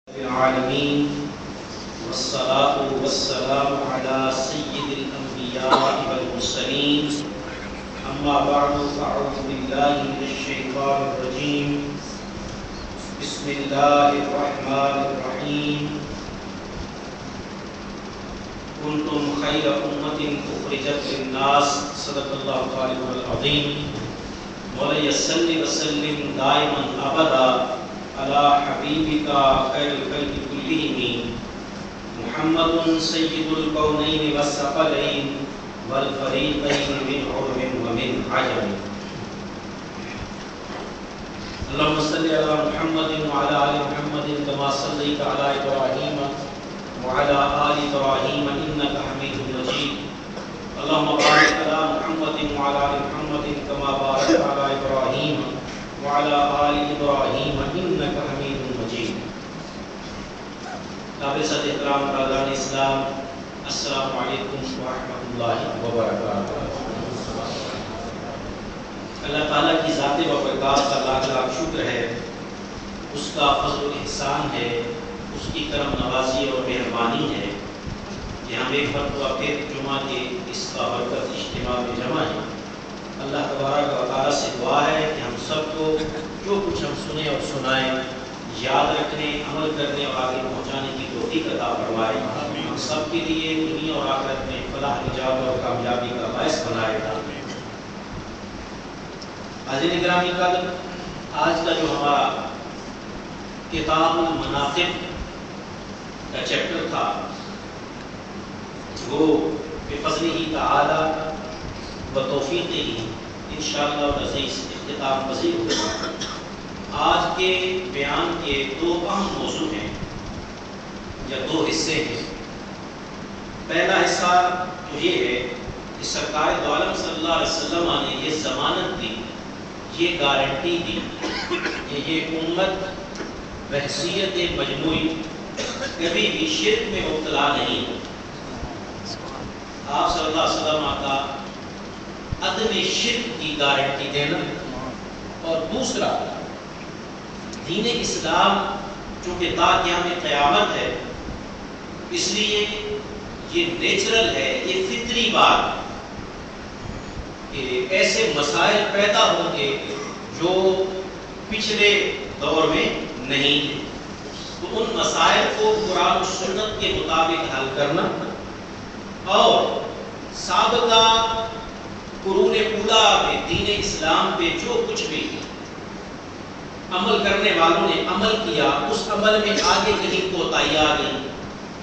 العالمين والصلاة والسلام على سيد الأنبياء والمرسلين أما بعد فأعوذ بالله من الشيطان الرجيم بسم الله الرحمن الرحيم كنتم خير أمة أخرجت للناس صدق الله العظيم مولاي صل وسلم دائما أبدا على حبيبك خير الخلق كلهم محمد سيد الكونين والثقلين والفريقين من عرب ومن عجم اللهم صل على محمد وعلى آل محمد كما صليت على إبراهيم وعلى آل إبراهيم إنك حميد مجيد اللهم بارك على محمد وعلى آل محمد كما باركت على إبراهيم وعلى آل إبراهيم إنك حميد مجيد نابسط احترام برادران اسلام السلام علیکم ورحمۃ اللہ وبرکاتہ۔ اللہ تعالیٰ کی ذات و برکات کا لاکھ لاکھ شکر ہے، اس کا فضل و احسان ہے، اس کی کرم نوازی اور مہربانی ہے کہ ہم ایک مرتبہ پھر جمعہ کے اس بابرکت اجتماع میں جمع ہیں۔ اللہ تبارک و تعالیٰ سے دعا ہے کہ ہم سب کو جو کچھ ہم سنیں اور سنائیں یاد رکھنے، عمل کرنے اور آگے پہنچانے کی توفیق عطا فرمائے، ہم سب کے لیے دنیا اور آخرت میں فلاح، نجات اور کامیابی کا باعث بنائے۔ حاضرین گرامی قدر، آج کا جو ہمارا کتاب المناقب کا چیپٹر تھا وہ بفضلہ تعالی بتوفیقہ انشاءاللہ العزیز اختتام پذیر ہوگا۔ آج کے بیان کے دو اہم موضوع ہیں یا دو حصے ہیں۔ پہلا حصہ تو یہ ہے کہ سرکار دو عالم صلی اللہ علیہ وسلم نے یہ ضمانت دی، یہ گارنٹی دی کہ یہ امت بحیثیت مجموعی کبھی بھی شرک میں مبتلا نہیں ہو۔ آپ صلی اللہ علیہ وسلم کا عدم شرک کی گارنٹی دینا، اور دوسرا دین اسلام چونکہ تا قیام قیامت ہے، اس لیے یہ نیچرل ہے، یہ فطری بات کہ ایسے مسائل پیدا ہوں گے جو پچھلے دور میں نہیں تھے، تو ان مسائل کو قرآن و سنت کے مطابق حل کرنا، اور سابقہ قرون اولا میں دین اسلام پہ جو کچھ بھی عمل کرنے والوں نے عمل کیا، اس عمل میں آگے کہیں کوتاہی آ گئی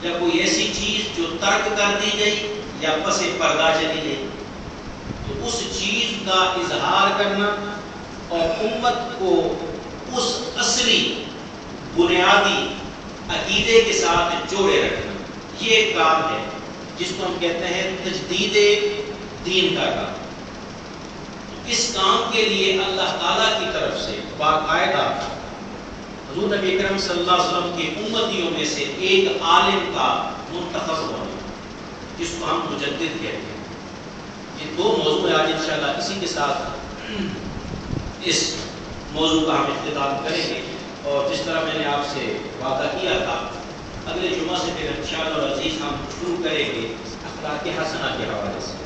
یا کوئی ایسی چیز جو ترک کر دی گئی یا پس پردہ چلی گئی، تو اس چیز کا اظہار کرنا اور امت کو اس اصلی بنیادی عقیدے کے ساتھ جوڑے رکھنا، یہ ایک کام ہے جس کو ہم کہتے ہیں تجدید دین کا کام۔ اس کام کے لیے اللہ تعالیٰ کی طرف سے باقاعدہ حضور نبی اکرم صلی اللہ علیہ وسلم کے امتیوں میں سے ایک عالم کا منتخب ہونا، جس کو ہم مجدد کہتے ہیں۔ یہ دو موضوع آج انشاءاللہ اسی کے ساتھ اس موضوع کا ہم اختتام کریں گے، اور جس طرح میں نے آپ سے وعدہ کیا تھا اگلے جمعہ سے پھر انشاءاللہ العزیز ہم شروع کریں گے اخلاق حسنہ کے حوالے سے،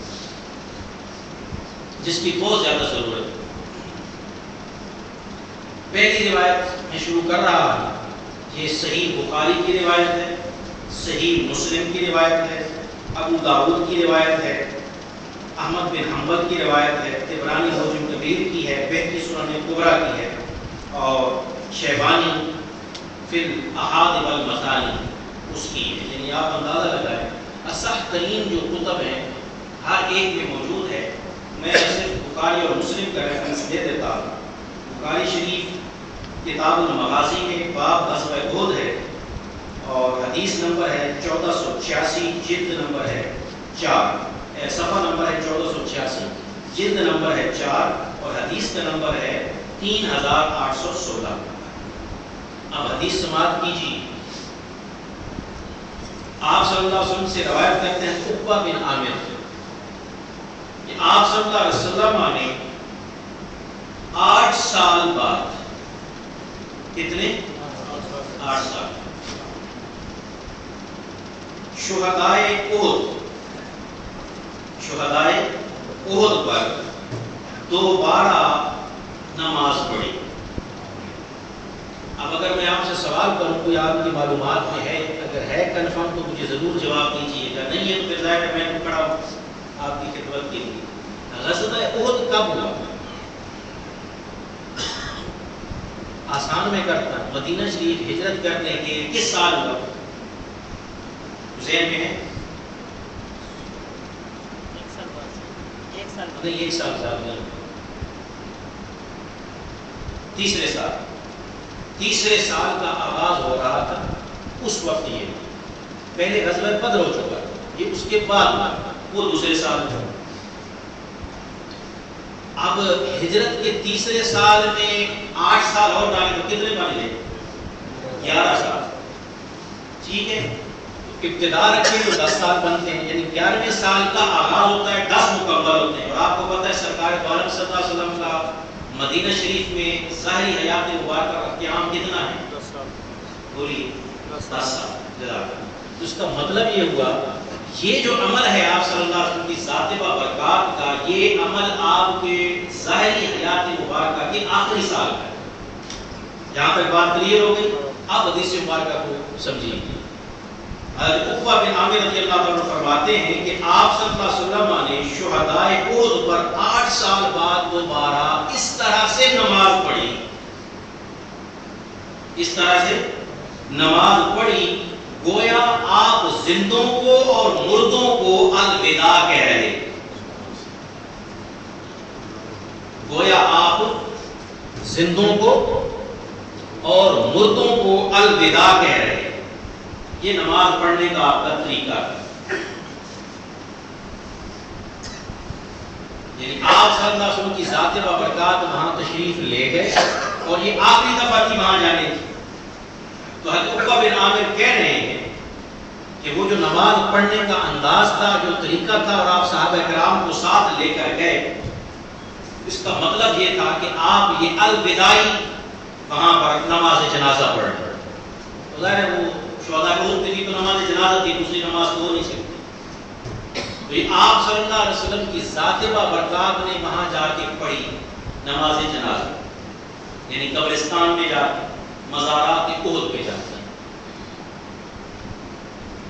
جس کی بہت زیادہ ضرورت ہے۔ پہلی روایت میں شروع کر رہا ہوں، یہ صحیح بخاری کی روایت ہے، صحیح مسلم کی روایت ہے، ابو داؤد کی روایت ہے، احمد بن حنبل کی روایت ہے، طبرانی معجم کبیر کی ہے، بہقی سنن کبریٰ کی ہے، اور شیبانی فی الاحاد والمثانی اس کی ہے۔ یعنی آپ اندازہ لگائیں اصح ترین جو کتب ہیں ہر ایک میں موجود ہے۔ میں صرف بخاری اور مسلم کا ریفرنس دے دیتا ہوں۔ بخاری شریف کتاب المغازی میں باب غزوہ احد ہے، اور حدیث نمبر ہے 1486، جلد نمبر ہے 4، صفحہ نمبر ہے 1486، جلد نمبر ہے 4، اور حدیث کا نمبر ہے 3816۔ اب حدیث سماعت کیجیے۔ آپ صلی اللہ علیہ وسلم سے روایت کرتے ہیں عقبہ بن عامر کہ آپ صلی اللہ علیہ وسلم نے 8 سال بعد، کتنے؟ 8 سال شہدائے احد پر دوبارہ نماز پڑھی. اب اگر میں آپ سے سوال کروں کوئی آپ کی معلومات میں ہے، اگر ہے کنفرم تو مجھے ضرور جواب دیجیے گا، نہیں ہے تو پھر ظاہر ہے میں تو کھڑا ہوں آپ کی خدمت کے لیے. غزوہ احد کب ہوا؟ آسان میں کرتا ہوں، مدینہ شریف ہجرت کرنے کے کس سال ہوا؟ ذہن میں ہے؟ نہیں، ایک سال نہیں، تیسرے سال کا آغاز ہو رہا تھا اس وقت. یہ پہلے غزوہ بدر ہو چکا، یہ اس کے بعد وہ دوسرے سال تھا. اب ہجرت کے تیسرے سال میں 8 سال اور ڈالے تو کتنے بن گئے؟ 11 سال. ٹھیک ہے، ابتدا رکھیں تو 10 سال بنتے ہیں، یعنی 11ویں سال کا آغاز ہوتا ہے، 10 مکمل ہوتے ہیں. اور آپ کو پتہ ہے سرکار دو عالم صلی اللہ علیہ وسلم کا مدینہ شریف میں ظاہری حیات مبارکہ کا قیام کتنا ہے؟ 10 سال. بولیے 10 سال. تو اس کا مطلب یہ ہوا یہ جو عمل ہے آپ صلی اللہ علیہ وسلم کی ذات بابرکات کا، یہ عمل آپ کے ظاہری حیات مبارکہ کے آخری سال ہے. جہاں تک بات کلیئر ہو گئی. آپ حدیث مبارکہ کو سمجھیے. حضرت عقبہ بن عامر رضی اللہ عنہ فرماتے ہیں کہ آپ صلی اللہ علیہ وسلم نے شہدائے احد پر 8 سال بعد دوبارہ اس طرح سے نماز پڑھی. اس طرح سے نماز پڑھی گویا آپ زندوں کو اور مردوں کو الوداع کہہ رہے. گویا آپ زندوں کو اور مردوں کو الوداع کہہ رہے. یہ نماز پڑھنے کا آپ کا طریقہ ہے. یعنی آپ صلی اللہ علیہ وسلم کی ذات بابرکات وہاں تشریف لے گئے اور یہ آخری دفعہ تھی وہاں جانے کی. تو حضرت عقبہ بن عامر کہہ رہے ہیں کہ وہ جو نماز پڑھنے کا انداز تھا، جو طریقہ تھا، اور آپ صحابہ کرام کو ساتھ لے کر گئے، اس کا مطلب یہ تھا کہ آپ یہ الوداعی وہاں پر نماز جنازہ پڑھ رہے. ظاہر ہے وہ شہداء احد کی تو نماز جنازہ تھی، دوسری نماز تو ہو نہیں سکتی. تو یہ آپ صلی اللہ علیہ وسلم کی ذات بابرکات نے وہاں جا کے پڑھی نماز جنازہ، یعنی قبرستان میں جا کے، مزارات احد پہ جاتے ہیں.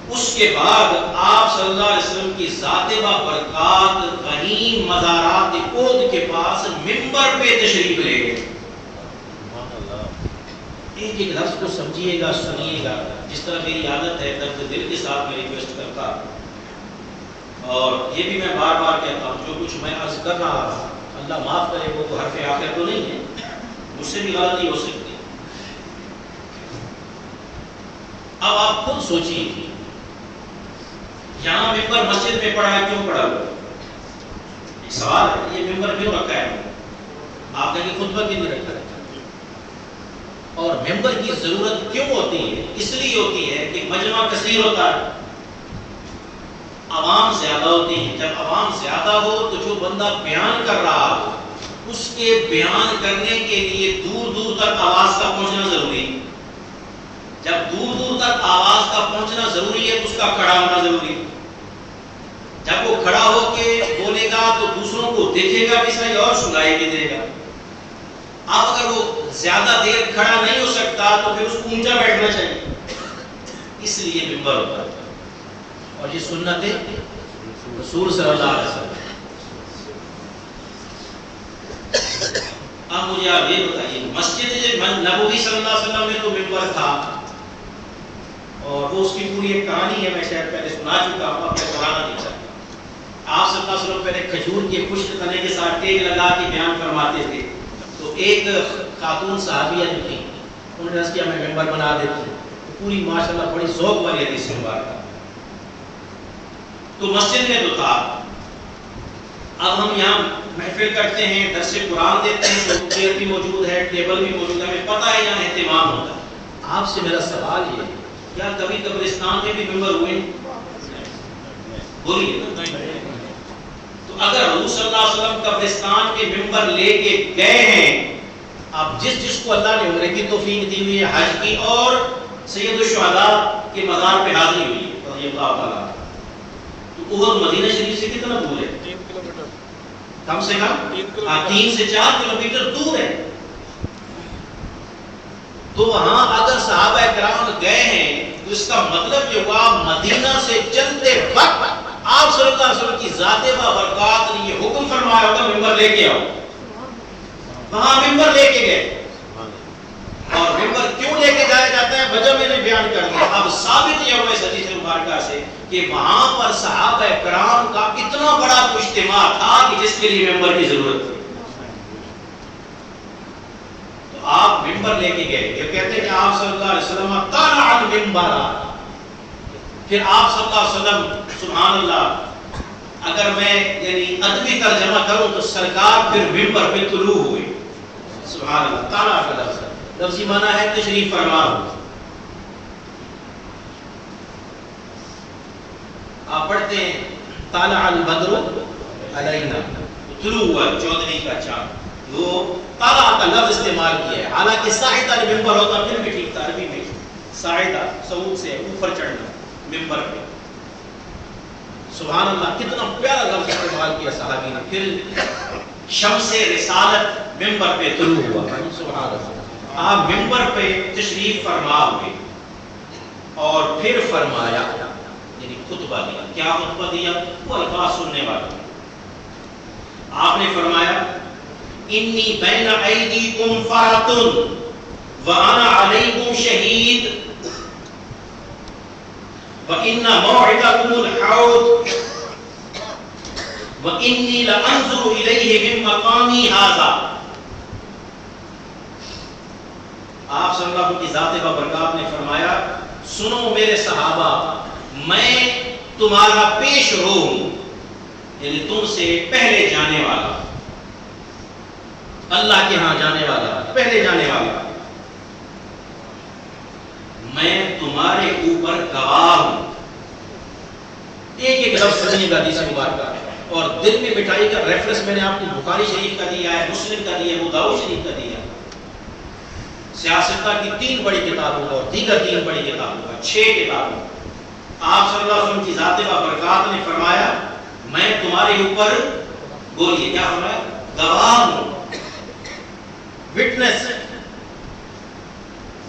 اس کے بعد آپ صلی اللہ علیہ وسلم کی ذات بابرکات وہیں مزارات احد کے پاس منبر پہ تشریف لے گئے. ایک ایک لفظ کو سمجھیے گا، سنیے گا، جس طرح میری عادت ہے درد دل کے ساتھ میں ریکویسٹ کرتا. اور یہ بھی میں بار بار کہتا ہوں، جو کچھ میں عرض کر رہا ہوں اللہ معاف کرے، وہ تو حرف آخر تو نہیں ہے، مجھ سے بھی غلطی ہو سکتی. اب آپ خود سوچیے یہاں ممبر مسجد میں پڑا ہے، کیوں پڑا ہوا؟ ایک سوال ہے، یہ ممبر کیوں رکھا ہے؟ آپ کہیں کہ خطبہ کیوں نہیں رکھا ہے؟ اور ممبر کی ضرورت کیوں ہوتی ہے؟ اس لیے ہوتی ہے کہ مجمع کثیر ہوتا ہے، عوام زیادہ ہوتی ہے. جب عوام زیادہ ہو تو جو بندہ بیان کر رہا ہو اس کے بیان کرنے کے لیے دور دور تک آواز کا پہنچنا ضروری ہے. جب دور دور تک آواز کا پہنچنا ضروری ہے تو اس کا کھڑا ہونا ضروری ہے. جب وہ کھڑا ہو کے بولے گا تو دوسروں کو دیکھے گا بھی صحیح اور سنائی بھی دے گا. اب اگر وہ زیادہ دیر کھڑا نہیں ہو سکتا تو پھر اس کو اونچا بیٹھنا چاہیے، اس لیے ممبر ہوتا ہے. اور یہ سنت رسول صلی اللہ علیہ وسلم. اب مجھے آپ یہ بتائیے، مسجد نبوی صلی اللہ علیہ وسلم میں تو ممبر تھا، اور وہ اس کی پوری ایک کہانی ہے، میں شاید پہلے سنا چکا ہوں، اب میں پڑھانا نہیں چاہتا. آپ صلی اللہ علیہ وسلم پہلے کھجور کے خشک تنے کے ساتھ ٹیک لگا کے بیان فرماتے تھے. تو ایک خاتون صحابیہ جو تھی انہوں نے کیا میں ممبر بنا دیتی ہوں. پوری ماشاءاللہ بڑی ذوق والی حدیث مبارکہ. تو مسجد میں تو تھا. اب ہم یہاں محفل کرتے ہیں، درس قرآن دیتے ہیں، تو چیئر بھی موجود ہے، ٹیبل بھی موجود ہے، ہمیں پتہ ہے یہاں اہتمام ہوتا ہے. آپ سے میرا سوال یہ ہے، کیا کبھی قبرستان میں بھی ممبر ہوئے؟ بولیے. تو اگر حضور صلی اللہ علیہ وسلم قبرستان کے ممبر لے کے گئے ہیں، اب جس کو اللہ نے عمرے کی توفیق دی ہوئی ہے، حج کی، اور سید الشہداء کے مزار پہ حاضری ہوئی ہے، رضی اللہ تعالیٰ. تو احد مدینہ شریف سے کتنا دور ہے؟ 3 کلومیٹر. کم سے کم 3 سے 4 کلومیٹر دور ہے. تو وہاں اگر صحابہ کرام گئے ہیں تو اس کا مطلب یہ ہوا مدینہ سے چلتے وقت آپ صلی اللہ علیہ وسلم کی ذات بابرکات نے یہ حکم فرمایا ہوگا ممبر لے کے آؤ. وہاں ممبر لے کے گئے. اور ممبر کیوں لے کے جایا جاتا ہے وجہ میں نے بیان کر دیا. اب ثابت یہ ہوا اس حدیث مبارکہ سے کہ وہاں پر صحابہ کرام کا اتنا بڑا اجتماع تھا کہ جس کے لیے ممبر کی ضرورت تھی. تو آپ ممبر لے کے گئے. یہ کہتے ہیں کہ آپ صلی اللہ علیہ وسلم طلع المنبر. پھر آپ صلی اللہ علیہ وسلم سبحان اللہ اگر میں یعنی ادبی ترجمہ کروں تو سرکار پھر ممبر پہ طلوع ہوئے. سبحان اللہ. طلع کا لفظ لفظی معنی ہے تشریف فرما. آپ پڑھتے ہیں طلع البدر علینا طلوع ہوا چودھری کا چاند. وہ طلع کا لفظ استعمال کیا ہے. حالانکہ صاعدہ ممبر ہوتا پھر بھی ٹھیک تھا. عربی میں صاعدہ صعود سے اوپر چڑھنا ممبر پہ. سبحان اللہ کتنا پیارا لفظ استعمال کیا صحابی نے. پھر شمس رسالت ممبر پہ طلوع ہوا. سبحان اللہ. آپ ممبر پہ تشریف فرما ہوئے اور پھر فرمایا یعنی خطبہ دیا. کیا خطبہ دیا؟ وہ الفاظ سننے والے. آپ نے فرمایا انی بین ایدیکم فرۃ وانا علیکم شہید وان موعدکم الحوض وانی لانظر الیہ من مقامی ھذا. آپ صلی اللہ علیہ وسلم کی ذات بابرکات نے فرمایا سنو میرے صحابہ میں تمہارا پیش رو ہوں یعنی تم سے پہلے جانے والا اللہ کے ہاں جانے والا پہلے جانے والا. میں تمہارے اوپر گواہ ہوں. ایک ایک لفظ سنیے گا حدیث مبارکہ اور دل میں بٹھائی کا ریفرنس میں نے آپ کو بخاری شریف کا دیا ہے, مسلم کا دیا ہے, ابو داؤد شریف کا دیا ہے. سیاستہ کی 3 بڑی کتابوں کا اور دیگر 3 بڑی کتابوں کا 6 کتابوں. آپ صلی اللہ علیہ وسلم کی ذات بابرکات نے فرمایا میں تمہارے اوپر بولیے کیا فرمایا گواہ ہوں وٹنس.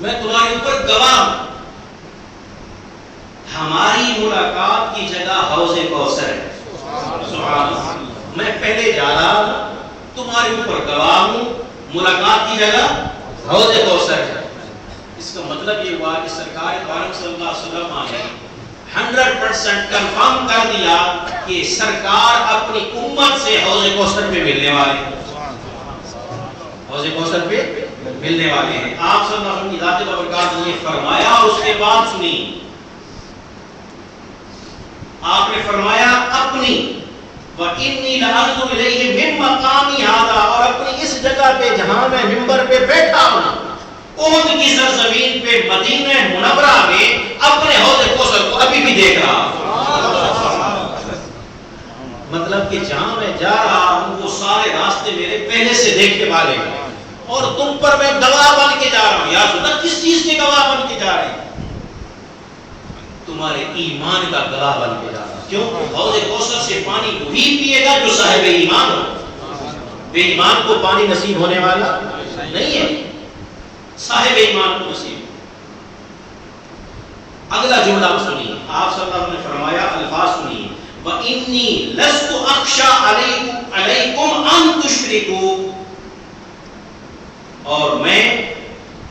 میں تمہارے اوپر گواہ ہوں. ہماری ملاقات کی جگہ حوض کوثر ہے. سبحان اللہ. میں پہلے جا رہا ہوں تمہارے اوپر گواہ ہوں. ملاقات کی جگہ حوض کوثر ہے. اس کا مطلب یہ ہوا کہ سرکار عالم صلی اللہ علیہ وسلم نے 100% کنفرم کر دیا کہ سرکار اپنی امت سے حوض کوثر پہ ملنے والے ہیں. حوض کوثر پہ ملنے والے ہیں. آپ صلی اللہ علیہ وسلم کی ذات بابرکات نے فرمایا اور اس کے بعد سنی. آپ نے فرمایا اپنی وَإِنِّي لَأَنظُرُ إِلَيْهِ مِن مَّقَامِ هَذَا اور اپنی اس جگہ پہ جہاں میں منبر پہ بیٹھا ہوں احد کی سرزمین پہ مدینہ منورہ میں اپنے حوض کوثر کو ابھی بھی دیکھ رہا ہوں. مطلب کہ جہاں میں جا رہا ہوں وہ سارے راستے میرے پہلے سے دیکھنے والے ہیں اور تم پر میں گواہ بن کے جا رہا ہوں. یا خدا کس چیز کے گواہ بن کے جا رہے ہیں؟ تمہارے ایمان کا گواہ بن کے جا رہا ہوں. کیوں؟ حوض کوثر سے پانی وہی پیے گا جو صاحب ایمان ہو. بے ایمان کو پانی نصیب ہونے والا نہیں ہے, صاحب ایمان کو نصیب. اگلا جملہ سنیے. آپ صلی اللہ علیہ وسلم نے فرمایا الفاظ سنیے وَإِنِّي لَسْتُ أَخْشَىٰ عَلَيْكُمْ أَن تُشْرِكُوا اور میں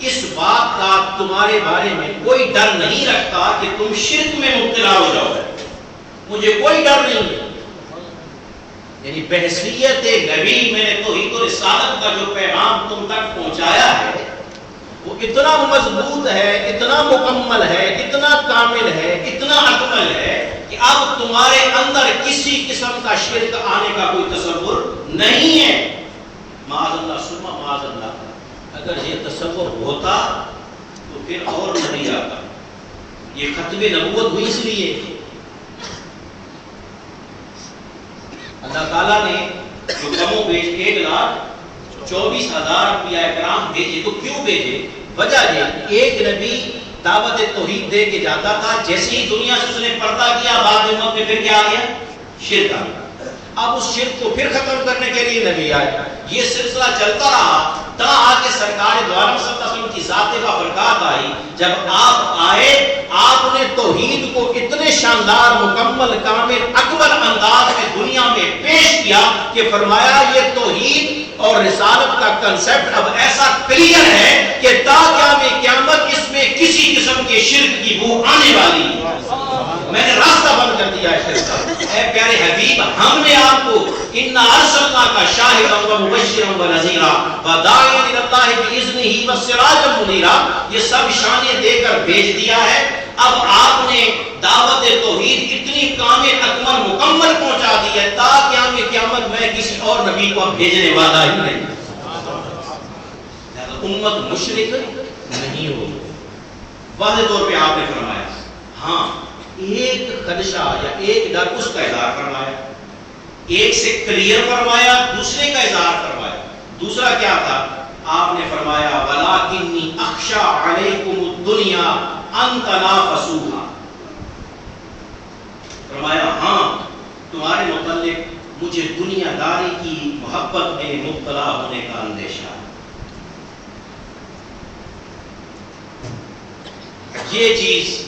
اس بات کا تمہارے بارے میں کوئی ڈر نہیں رکھتا کہ تم شرک میں مبتلا ہو جاؤ. مجھے کوئی ڈر نہیں ہے. یعنی بحیثیت نبی میں نے توحید و رسالت کا جو پیغام تم تک پہنچایا ہے وہ اتنا مضبوط ہے, اتنا مکمل ہے, اتنا کامل ہے, اتنا اکمل ہے کہ اب تمہارے اندر کسی قسم کا شرک آنے کا کوئی تصور نہیں ہے. معاذ اللہ ثم معاذ اللہ. اگر یہ تصور ہوتا تو پھر اور نہیں آتا. یہ ختم نبوت ہوئی اس لیے اللہ تعالیٰ نے جو کم و بیش 1,24,000 انبیاء کرام بھیجے. تو کیوں بھیجے؟ وجہ یہ ایک نبی دعوت توحید دے کے جاتا تھا، جیسے ہی دنیا سے اس نے پردہ کیا بعد امت میں پھر کیا آ گیا؟ شرک آ گیا۔ اب اس شرک کو پھر ختم کرنے کے لیے نبی آئے۔ یہ سلسلہ چلتا رہا تا آ کے سرکار دو عالم صلی اللہ علیہ وسلم کی ذات کا برکات آئی۔ جب آپ آئے، آپ نے توحید کو اتنے شاندار، مکمل، کامل، اکمل انداز میں دنیا میں پیش کیا کہ فرمایا یہ توحید اور رسالت کا کنسپٹ اب ایسا کلیئر ہے کہ تا قیامت اس میں کسی قسم کے شرک کی بو آنے والی ہے۔ میں نے راستہ بند کر دیا ہے شرک کا۔ اے پیارے حبیب، ہم نے آپ کو اِنَّا أَرْسَلْنَاكَ شَاهِدًا وَمُبَشِّرًا وَنَذِيرًا وَدَاعِيًا إِلَى اللَّهِ بِإِذْنِهِ وَسِرَاجًا مُنِيرًا، یہ سب شانیں دے کر بھیج دیا ہے۔ اب آپ نے دعوت توحید اتنی کامل، اکمل، مکمل پہنچا دی ہے تا قیامت میں کسی اور نبی کو بھیجنے والا ہی نہیں۔ امت مشرک نہیں ہو۔ واضح طور پہ آپ نے فرمایا، ہاں ایک خدشہ یا ایک ڈر اس کا اظہار فرمایا، ایک سے کلیئر فرمایا، دوسرے کا اظہار فرمایا۔ دوسرا کیا تھا؟ آپ نے فرمایا وَلَٰكِنِّي أَخْشَىٰ عَلَيْكُمُ الدُّنْيَا أَن تَنَافَسُوهَا، فرمایا ہاں تمہارے متعلق مجھے دنیا داری کی محبت میں مبتلا ہونے کا اندیشہ ہے۔ یہ چیز،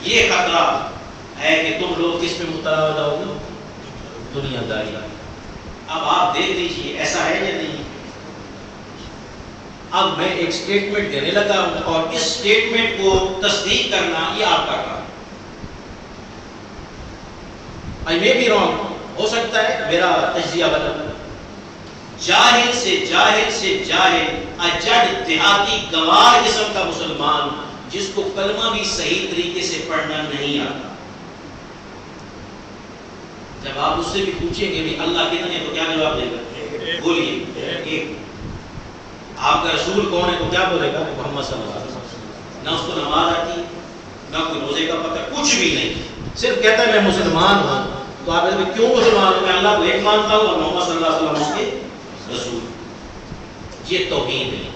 یہ خطرہ ہے کہ تم لوگ کس میں مبتلا ہو جاؤ گے؟ دنیا داری۔ اب آپ دیکھ لیجیے ایسا ہے یا نہیں؟ اب میں ایک سٹیٹمنٹ دینے لگا ہوں اور اس سٹیٹمنٹ کو تصدیق کرنا یہ آپ کا کام۔ I may be wrong، ہو سکتا ہے میرا تجزیہ غلط۔ جاہل سے جاہل اجڑ دیہاتی گوار قسم کا مسلمان جس کو کلمہ بھی صحیح طریقے سے پڑھنا نہیں آتا، جب آپ اس سے بھی پوچھیں گے بھی اللہ کتنے تو کیا جواب دے گا؟ بولیے ایک۔ آپ کا رسول کون ہے تو کیا بولے گا؟ محمد صلی اللہ علیہ وسلم۔ نہ اس کو نماز آتی، نہ کوئی روزے کا پتہ، کچھ بھی نہیں، صرف کہتا ہے میں مسلمان ہوں۔ تو آپ کہتے ہیں کیوں مسلمان ہوں؟ میں اللہ کو ایک مانتا ہوں اور محمد صلی اللہ علیہ وسلم اس کے رسول۔ یہ توحید ہے۔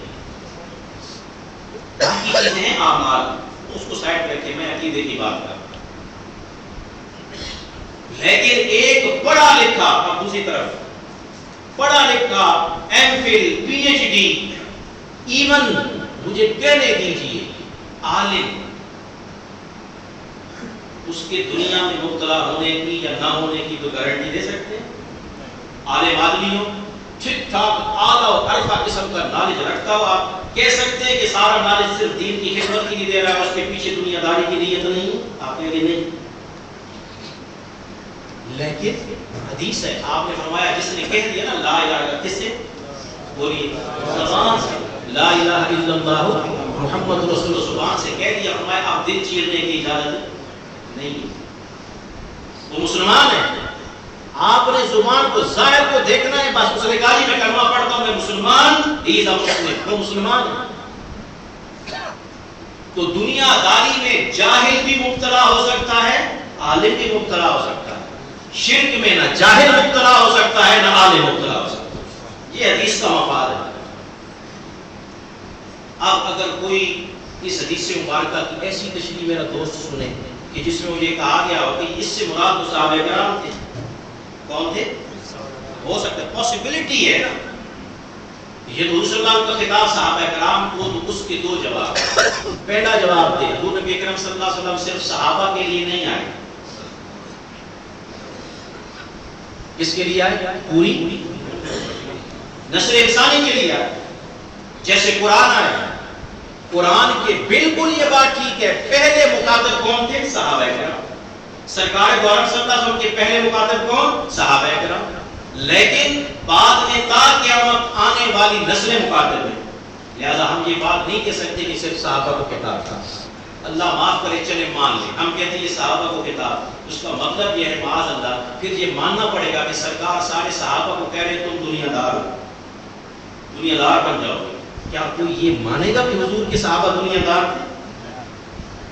باقی چیزیں ہیں اعمال، اس کو سائڈ رکھ کے میں عقیدے کی بات کر رہا ہوں۔ لیکن ایک پڑھا لکھا، اب دوسری طرف پڑھا لکھا، M Phil, P H D, even مجھے کہنے دیجیے عالم، اس کے دنیا میں مبتلا ہونے کی یا نہ ہونے کی تو گارنٹی دے سکتے ہیں؟ عالم آدمی ہو، ٹھیک ٹھاک اعلیٰ و عرفہ قسم کا نالج رکھتا ہو، آپ کہہ سکتے ہیں کہ سارا نالج صرف دین کی خدمت کے لیے دے رہا ہے، اس کے پیچھے دنیا داری کی نیت نہیں ہے؟ آپ کہیں گے نہیں۔ لیکن حدیث ہے، آپ نے فرمایا جس نے کہہ دیا نا لا الہ الا، کس سے؟ بولیے زبان سے، لا الہ الا اللہ محمد رسول اللہ، زبان سے کہہ دیا، فرمایا آپ دل چیرنے کی اجازت نہیں۔ وہ مسلمان ہے، آپ نے زبان کو، ظاہر کو دیکھنا ہے، بس اس نے کہا جی میں کلمہ پڑھتا ہوں، میں مسلمان، ہی از اے مسلم، وہ مسلمان ہے۔ تو دنیا داری میں جاہل بھی مبتلا ہو سکتا ہے، عالم بھی مبتلا ہو سکتا ہے۔ شرک میں نہ جاہل مبتلا ہو سکتا ہے نہ عالم مبتلا ہو سکتا ہے۔ یہ حدیث کا مفاد ہے۔ اب اگر کوئی اس حدیث مبارکہ کی ایسی تشریح میرا دوست سنے کہ جس میں مجھے کہا گیا ہو کہ اس سے مراد صحابہ کرام تھے، کون تھے؟ ہو سکتا ہے، پاسبلٹی ہے نا۔ یہ حضور صلی اللہ علیہ وسلم کا خطاب صحابہ کرام کو، تو اس کے دو جواب۔ پہلا جواب دے، حضور نبی اکرم صلی اللہ علیہ وسلم صرف صحابہ کے لیے نہیں آئے، کس کے لیے آئے؟ پوری نسل انسانی کے لیے آئے۔ جیسے قرآن آئے، قرآن کے بالکل یہ بات ٹھیک ہے، پہلے مخاطب کون تھے؟ صحابہ کرام۔ سرکار دو عالم صلی اللہ علیہ وسلم کے پہلے مخاطب کون؟ صحابہ کرام۔ لیکن بعد میں تا قیامت آنے والی نسلیں مخاطب ہیں، لہذا ہم یہ بات نہیں کہہ سکتے کہ صرف صحابہ کو خطاب تھا۔ اللہ معاف کرے، چلے مان لیں، ہم کہتے ہیں یہ صحابہ کو خطاب، اس کا مطلب یہ ہے معاذ اللہ، پھر یہ ماننا پڑے گا کہ سرکار سارے صحابہ کو کہہ رہے تم دنیا دار ہو، دنیا دار بن جاؤ گے۔ کیا کوئی یہ مانے گا کہ حضور کے صحابہ دنیا دار تھے؟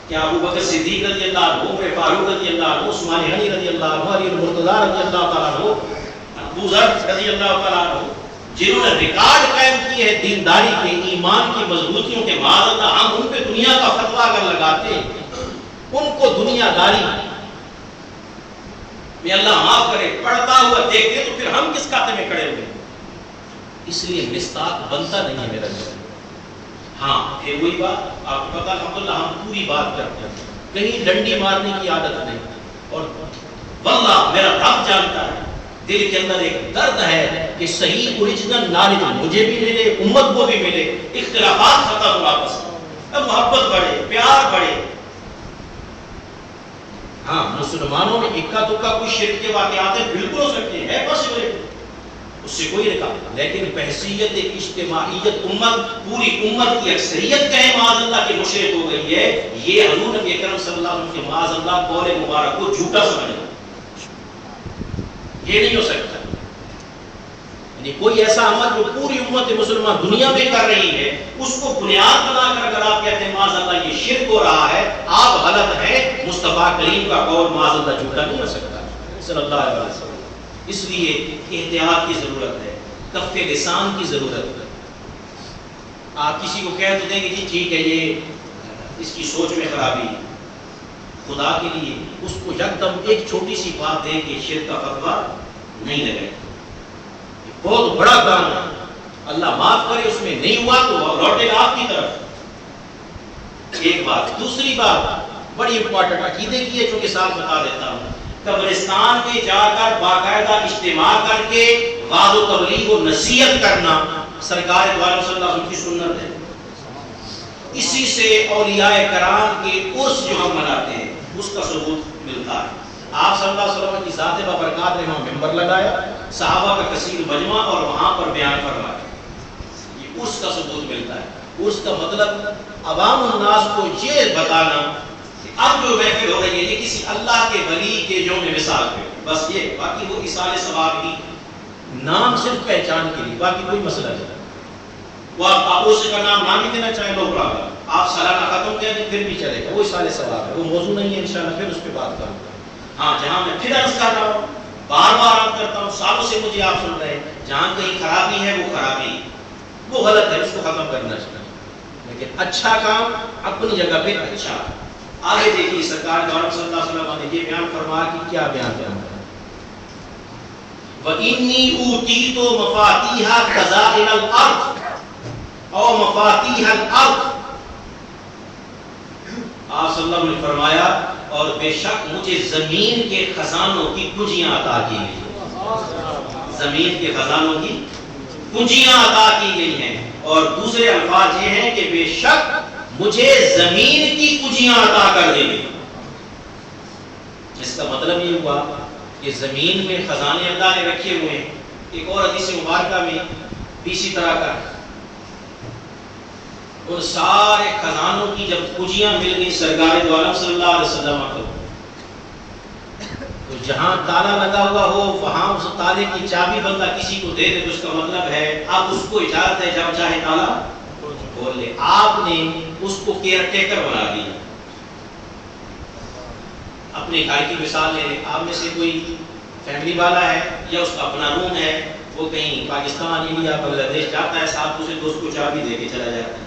کیا ابو بکر صدیق رضی اللہ عنہ، عمر فاروق رضی اللہ عنہ، عثمان غنی رضی اللہ عنہ، علی المرتضیٰ رضی اللہ تعالیٰ عنہ، ابو ذر رضی اللہ تعالیٰ عنہ جنہوں نے ریکارڈ قائم کیے ہیں دینداری کے، ایمان کی مضبوطیوں کے، معاذ اللہ ہم ان پہ دنیا کا فتویٰ اگر لگاتے ہیں، ان کو دنیا داری میں اللہ معاف کرے پڑھتا ہوا دیکھتے تو پھر ہم کس کھاتے میں کھڑے ہوئے؟ اس لیے مستاق بنتا نہیں ہے میرا جی۔ ہاں پھر وہی بات آپ کو پتا الحمدللہ ہم پوری بات کرتے ہیں، کہیں ڈنڈی مارنے کی عادت نہیں، اور واللہ میرا رب جانتا ہے دل کے اندر ایک درد ہے کہ صحیح اوریجنل نالج مجھے بھی ملے، امت کو بھی ملے، اختلافات ختم ہو آپس میں، اب محبت بڑھے، پیار بڑھے۔ ہاں مسلمانوں میں اکا دکا کوئی شرک کے واقعات بالکل ہو سکتے ہیں، ہے پاسبل، اس سے کوئی رکاوٹ، لیکن بحثیت اجتماعیت امت، پوری امت کی اکثریت کہیں معاذ اللہ کی مشرک ہو گئی ہے، یہ حضور نبی اکرم صلی اللہ علیہ وسلم کے معاذ اللہ قول مبارک کو جھوٹا سمجھنا، یہ نہیں ہو سکتا۔ یعنی کوئی ایسا عمل جو پوری امت مسلمان دنیا میں کر رہی ہے، اس کو بنیاد بنا کر اگر آپ کہتے ہیں معاذ اللہ یہ شرک ہو رہا ہے، آپ غلط ہیں، مصطفیٰ کریم کا قول معاذ اللہ جھوٹا نہیں ہو سکتا صلی اللہ علیہ وسلم۔ اس لیے احتیاط کی ضرورت ہے، کف لسان کی ضرورت ہے۔ آپ کسی کو کہہ تو دیں گے جی ٹھیک ہے یہ اس کی سوچ میں خرابی، خدا کے لیے اس کو یکدم ایک چھوٹی سی بات دے کہ شرک کا فتویٰ نہیں لگے، بہت بڑا کام ہے، اللہ معاف کرے اس میں نہیں ہوا تو لوٹے گا آپ کی طرف، ایک بات۔ دوسری بات بڑی امپورٹنٹ عقیدے کی ہے، چونکہ ساتھ بتا دیتا ہوں، قبرستان میں جا کر باقاعدہ اجتماع کر کے وعظ و تبلیغ و نصیحت کرنا سرکار دو عالم صلی اللہ علیہ وسلم کی سنت ہے۔ اسی سے اولیاء کرام کے عرس جو ہم مناتے ہیں اس کا ثبوت ملتا ہے۔ آپ صلی اللہ علیہ وسلم کی ذات بابرکات نے وہاں ممبر لگایا، صحابہ کا کثیر مجمع، اور وہاں پر بیان فرمایا، یہ عرس کا ثبوت ملتا ہے۔ عرس کا مطلب عوام الناس کو یہ بتانا کہ اب جو محفل ہو رہی ہے یہ کسی اللہ کے ولی کے یوم وصال پہ، بس یہ، باقی وہ ایصال ثواب ہی، نام صرف پہچان کے لیے، باقی کوئی مسئلہ نہیں۔ وہ آپ عرس کا نام نہ بھی دینا چاہیں لوگ پرابلم، آپ سالانہ ختم کہہ دیں پھر بھی چلے گا، وہ ایصال ثواب ہے، وہ موضوع نہیں ہے، انشاءاللہ پھر اس پہ بات کروں گا۔ ہاں جہاں میں پھر عرض کر رہا ہوں، بار بار عرض کرتا ہوں، سالوں سے مجھے آپ سن رہے ہیں، جہاں کہیں خرابی ہے وہ خرابی، وہ غلط ہے، اس کو ختم کرنا چاہیے، لیکن اچھا کام اپنی جگہ پہ اچھا۔ آگے دیکھیے سرکار دو عالم صلی اللہ علیہ وسلم نے یہ بیان فرمایا کہ کیا بیان فرمایا، وَإِنِّي أُوتِيتُ مَفَاتِيحَ خَزَائِنَ الْأَرْضِ أَوْ مَفَاتِيحَ الْأَرْضِ، آپ صلی اللہ علیہ وسلم نے فرمایا اور بے شک مجھے زمین کے خزانوں کی کنجیاں عطا کی گئی، زمین کے خزانوں کی کنجیاں عطا کی گئی ہیں، اور دوسرے الفاظ یہ ہیں کہ بے شک مجھے زمین کی کنجیاں عطا کر دی گئی۔ اس کا مطلب یہ ہوا کہ زمین میں خزانے اللہ نے رکھے ہوئے ہیں۔ ایک اور حدیث مبارکہ میں بھی اسی طرح کا، اور سارے خزانوں کی جب کنجیاں مل گئی سرکار دو عالم صلی اللہ علیہ وسلم کو، تو جہاں تالا لگا ہوا ہو وہاں اس تالے کی چابی بندہ کسی کو دے دے، تو اس کا مطلب ہے اب اس کو اجازت ہے جب چاہے تالا کھول لے۔ آپ نے اس کو کیئر ٹیکر بنا دیا۔ اپنے گھر کی مثال لے، آپ میں سے کوئی فیملی والا ہے یا اس کا اپنا روم ہے، وہ کہیں پاکستان، انڈیا، بنگلہ دیش جاتا ہے، ساتھ دوسرے دوست کو چابی دے کے چلا جاتا ہے۔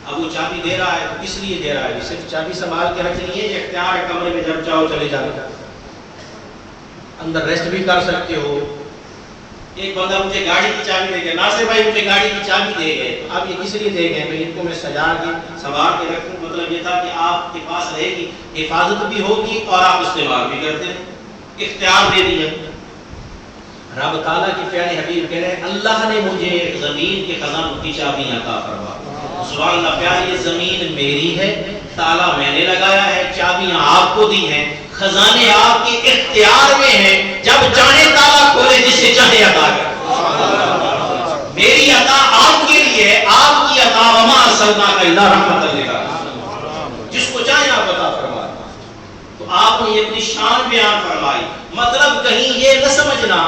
اب وہ چابی دے رہا ہے تو کس لیے دے رہا ہے؟ صرف چابی سنبھال کے رکھ لیے، یہ اختیار ہے کمرے میں جب چاہو چلے جاؤ، اندر ریسٹ بھی کر سکتے ہو۔ ایک بندہ مجھے گاڑی کی چابی دے گئے، ناصر بھائی مجھے گاڑی کی چابی دے گئے، اب یہ کس لیے دے گئے؟ تو ان کو میں سجا کے سنبھال کے رکھوں، مطلب یہ تھا کہ آپ کے پاس رہے گی، حفاظت بھی ہوگی اور آپ استعمال بھی کرتے ہیں، اختیار دے دیا۔ رب تعالیٰ کی پیارے حبیب کہہ رہے ہیں اللہ نے مجھے زمین کے خزانوں کی چابی عطا فرما۔ سبحان اللہ، پیاری یہ زمین میری ہے، تالا میں نے لگایا ہے، چابیاں آپ کو دی ہیں، خزانے آپ کے اختیار میں ہیں، جب چاہے تالا کھولے، جسے چاہے عطا کرے۔ میری عطا آپ کے لیے ہے، آپ کی عطا وما ارسلناک الا رحمۃ للعالمین، جس کو چاہے آپ عطا فرمائے۔ تو آپ نے یہ اپنی شان بیان فرمائی، مطلب کہیں یہ نہ سمجھنا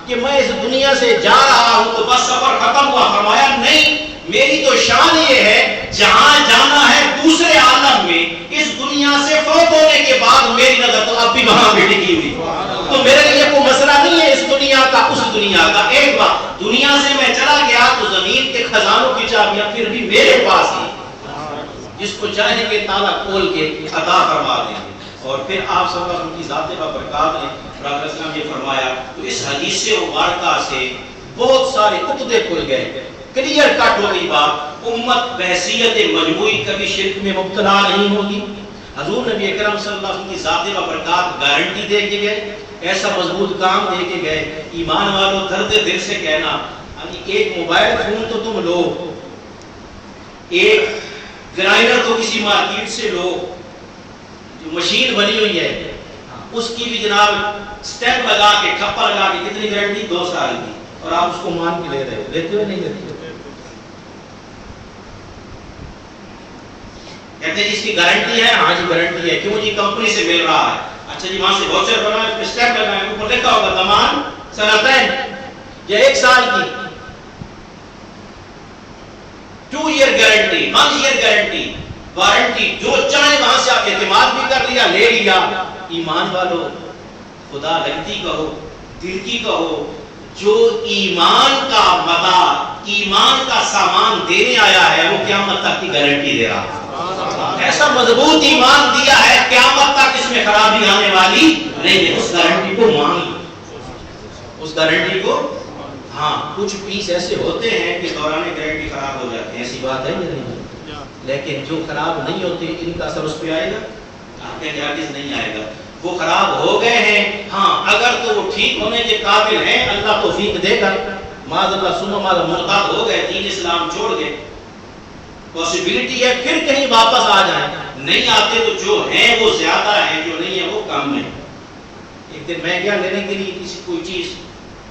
کہ میں اس دنیا سے جا رہا ہوں تو بس سفر ختم ہوا، فرمایا نہیں، میری تو شان یہ ہے جہاں جانا ہے دوسرے عالم میں، اس دنیا سے فوت ہونے کے بعد میری نظر تو اب بھی وہاں بھی ٹکی ہوئی، تو میرے لیے کوئی مسئلہ نہیں ہے اس دنیا کا اس دنیا کا، ایک بات دنیا سے میں چلا گیا تو زمین کے خزانوں کی چابیاں پھر بھی میرے پاس ہیں، جس کو چاہیں گے تالا کھول کے عطا فرما دیں گے۔ اور پھر آپ صلی اللہ علیہ وسلم کی ذات برکات نے پراکر اسلام یہ فرمایا تو اس حدیث مبارکہ سے بہت سارے عقدے کھل گئے، کلیئر کٹ ہو گئی بات، امت بحیثیت مجموعی کبھی شرک میں مبتلا نہیں ہوگی۔ حضور نبی اکرم صلی اللہ علیہ وسلم کی ذات برکات گارنٹی دے کے گئے، ایسا مضبوط کام دے کے گئے۔ ایمان والو درد دل سے کہنا، ایک موبائل فون تو تم لو، ایک گرائنڈر تو کسی مارکیٹ سے لو، جو مشین بنی ہوئی ہے اس کی بھی جناب سٹیپ لگا کے کھپا لگا کے کتنی گارنٹی 2 سال کی، اور آپ اس کو مان کے لے رہے ہو، لیتے ہو نہیں لیتے ہو؟ کہتے ہیں جس کی گارنٹی ہے، ہاں جی گارنٹی ہے، کیوں جی کمپنی سے مل رہا ہے، اچھا جی وہاں سے واچر بنا ہے، سٹیپ لگا ہے، اوپر لکھا ہوگا ضمان سنتین یا 1 سال کی، 2 year guarantee, 1 year guarantee, warranty, جو چاہے وہاں سے آپ اعتماد بھی کر لیا، لے لیا۔ ایمان والو خدا لگتی کہو، دل کی کہو، جو ایمان کا مدار، ایمان کا سامان دینے آیا ہے وہ قیامت تک کی گارنٹی دے رہا ہے، ایسا مضبوط ایمان دیا ہے قیامت تک اس میں خرابی آنے والی نہیں ہے۔ اس گارنٹی کو مان لو، اس گارنٹی کو، ہاں کچھ پیس ایسے ہوتے ہیں کہ دوران گارنٹی خراب ہو جاتے ہیں، ایسی بات ہے یا نہیں؟ لیکن جو خراب نہیں ہوتے ان کا اثر اس پہ آئے گا؟ آپ کہیں ہرگز نہیں آئے گا۔ وہ خراب ہو گئے ہیں، ہاں اگر تو وہ ٹھیک ہونے کے قابل ہیں اللہ توفیق دے گا، معاذ اللہ ثم معاذ، مرتد ہو گئے، دین اسلام چھوڑ گئے، پاسبلٹی ہے پھر کہیں واپس آ جائیں، نہیں آتے تو جو ہیں وہ زیادہ ہیں، جو نہیں ہے وہ کم ہیں۔ ایک دن میں گیا لینے کے لیے کسی کوئی چیز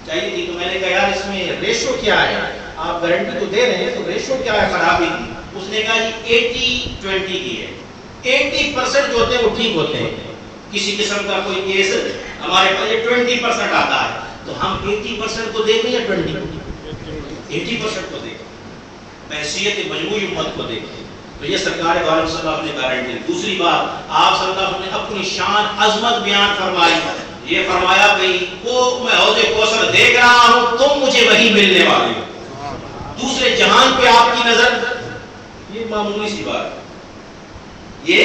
چاہیے تھی، تو میں نے کہا یار اس میں ریشو کیا ہے، آپ گارنٹی تو دے رہے ہیں تو ریشو کیا ہے خرابی کی؟ اس نے کہا جی 80-20 کی ہے، 80% جو ہوتے ہیں وہ ٹھیک ہوتے ہیں، کسی قسم کا کوئی کیس ہمارے پاس 20% آتا ہے، تو ہم 80% کو دیکھیں یا 20 کو؟ 80% کو دیکھیں، بحیثیت مجموعی امت کو دیکھیں۔ تو یہ سرکار دو عالم صلی اللہ علیہ وسلم نے گارنٹی۔ دوسری بات، آپ صلی اللہ علیہ وسلم نے اپنی شان عظمت بیان فرمائی، یہ فرمایا بھئی وہ میں حوض کوثر دیکھ رہا ہوں، تم مجھے وہی ملنے والے ہو، دوسرے جہان پہ آپ کی نظر، یہ معمولی سی بات، یہ